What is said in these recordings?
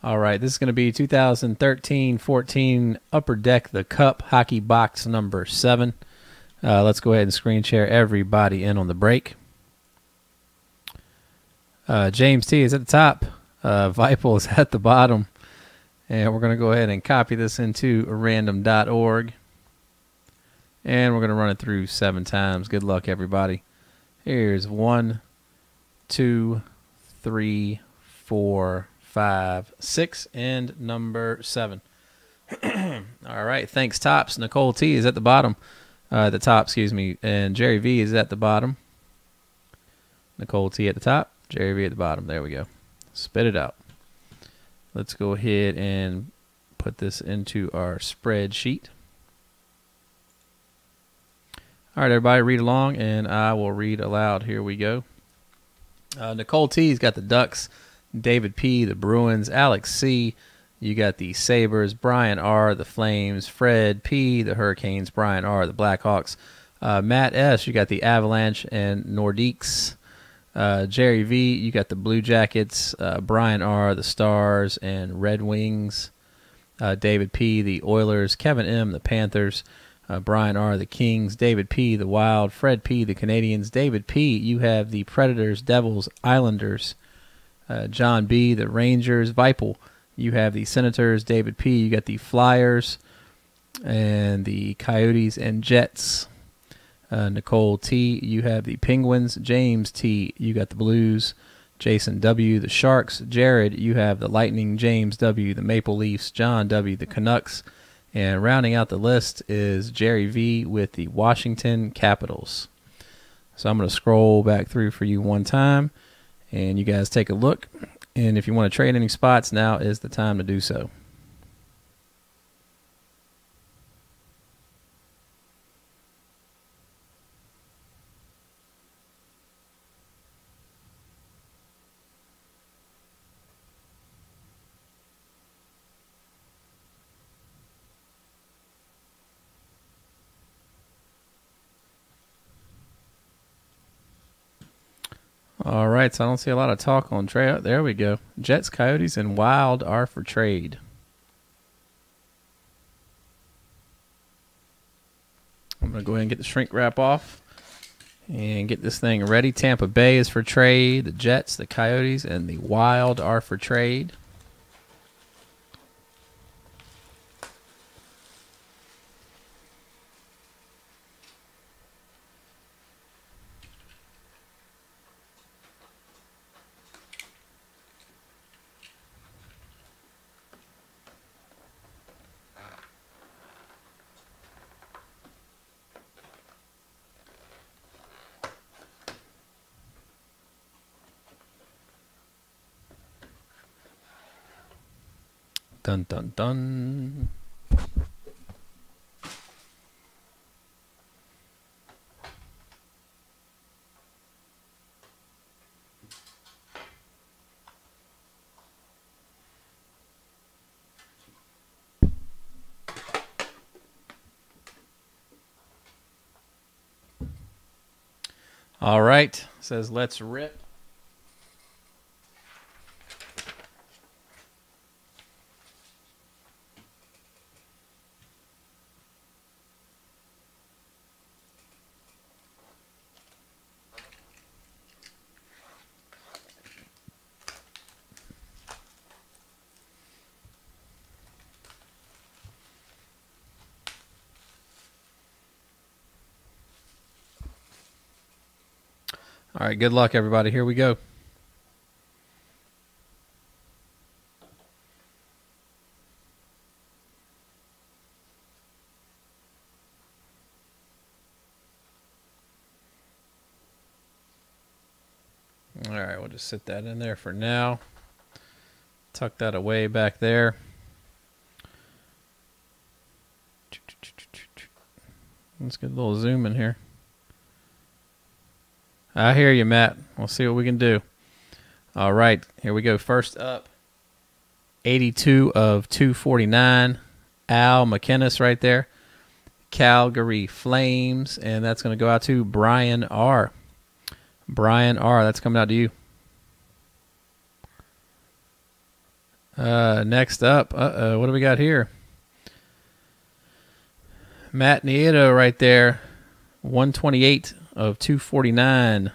All right, this is going to be 2013-14 Upper Deck The Cup Hockey Box number 7. Let's go ahead and screen share everybody in on the break. James T is at the top. Vipel is at the bottom. And we're going to go ahead and copy this into random.org. And we're going to run it through 7 times. Good luck, everybody. Here's 1, 2, 3, 4, 5, 6, and number 7. All right, thanks, Tops. Nicole T is at the bottom. The top, excuse me. And Jerry V is at the bottom. Nicole T at the top. Jerry V at the bottom. There we go. Spit it out. Let's go ahead and put this into our spreadsheet. All right, everybody, read along, and I will read aloud. Here we go. Nicole T's got the Ducks. David P, the Bruins. Alex C, you got the Sabres. Brian R, the Flames. Fred P, the Hurricanes. Brian R, the Blackhawks. Matt S, you got the Avalanche and Nordiques. Jerry V, you got the Blue Jackets. Brian R, the Stars and Red Wings. David P, the Oilers. Kevin M, the Panthers. Brian R, the Kings. David P, the Wild. Fred P, the Canadians. David P, you have the Predators, Devils, Islanders. John B, the Rangers. Vipel, you have the Senators. David P, you got the Flyers and the Coyotes and Jets. Nicole T, you have the Penguins. James T, you got the Blues. Jason W, the Sharks. Jared, you have the Lightning. James W, the Maple Leafs. John W, the Canucks. And rounding out the list is Jerry V with the Washington Capitals. So I'm going to scroll back through for you one time, and you guys take a look. And if you want to trade any spots, now is the time to do so. All right, so I don't see a lot of talk on trade. There we go. Jets, Coyotes, and Wild are for trade. I'm going to go ahead and get the shrink wrap off and get this thing ready. Tampa Bay is for trade. The Jets, the Coyotes, and the Wild are for trade. Dun, dun, dun. All right. Says let's rip. All right, good luck, everybody. Here we go. All right, we'll just sit that in there for now. Tuck that away back there. Let's get a little zoom in here. I hear you, Matt. We'll see what we can do. All right, here we go. First up, 82 of 249. Al McInnes right there. Calgary Flames, and that's going to go out to Brian R. Brian R., that's coming out to you. Next up, what do we got here? Matt Nieto right there, 128 of 249.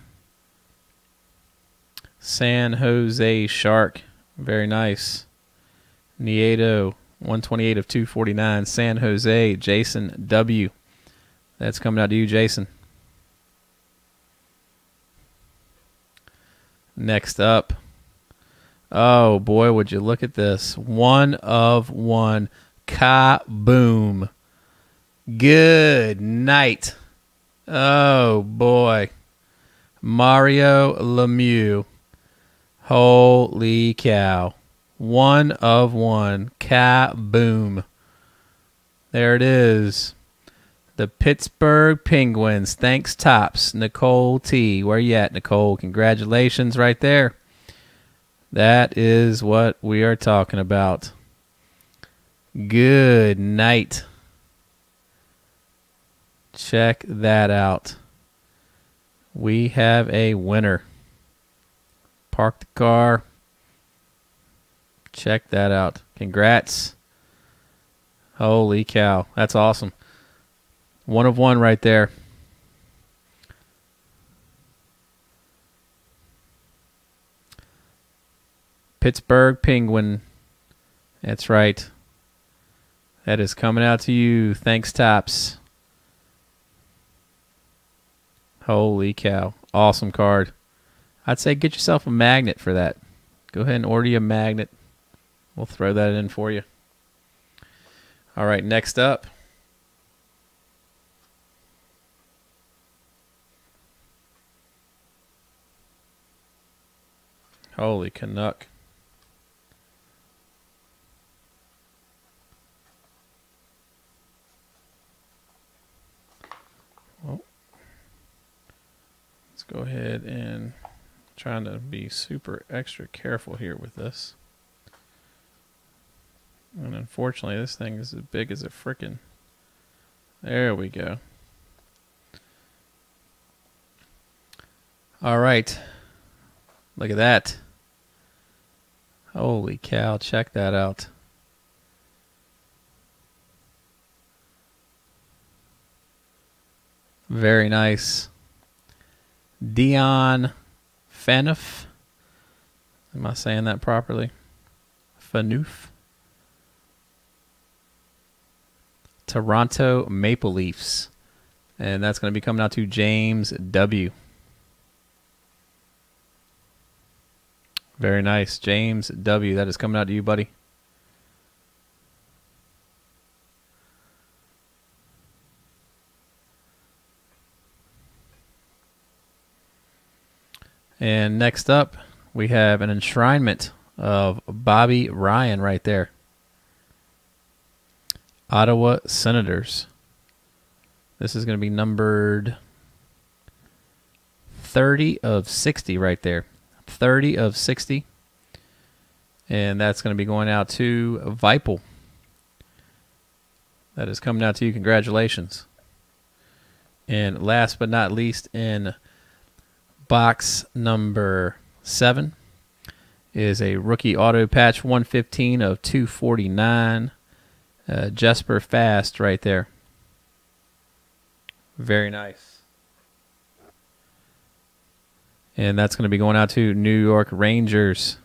San Jose Shark, very nice. Nieto, 128 of 249. San Jose, Jason W. That's coming out to you, Jason. Next up. Oh, boy, would you look at this. 1 of 1. Kaboom. Good night. Oh, boy. Mario Lemieux. Holy cow. 1 of 1. Kaboom. There it is. The Pittsburgh Penguins. Thanks, Tops. Nicole T. Where you at, Nicole? Congratulations right there. That is what we are talking about. Good night. Check that out. We have a winner. Park the car. Check that out. Congrats. Holy cow. That's awesome. 1 of 1 right there. Pittsburgh Penguin. That's right. That is coming out to you. Thanks, Tops. Holy cow. Awesome card. I'd say get yourself a magnet for that. Go ahead and order you a magnet. We'll throw that in for you. All right, next up. Holy Canuck. Well, let's go ahead and trying to be super extra careful here with this. And unfortunately, this thing is as big as a frickin'. There we go. All right. Look at that. Holy cow, check that out. Very nice. Dion Phaneuf. Am I saying that properly? Phaneuf. Toronto Maple Leafs. And that's going to be coming out to James W. Very nice. James W. That is coming out to you, buddy. And next up, we have an enshrinement of Bobby Ryan right there. Ottawa Senators. This is going to be numbered 30 of 60 right there. 30 of 60. And that's going to be going out to Vipel. That is coming out to you. Congratulations. And last but not least, in box number 7 is a rookie auto patch 115 of 249. Jesper Fast right there. Very nice. And that's going to be going out to New York Rangers.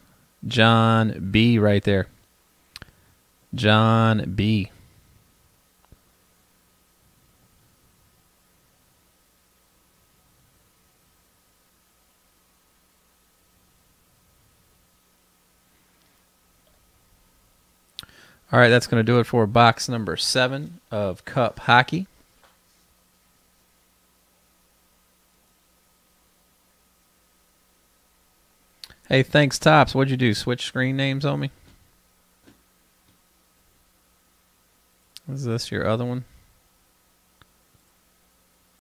John B. right there. John B. All right, that's going to do it for box number 7 of Cup Hockey. Hey, thanks, Tops. What'd you do? Switch screen names on me? Is this your other one?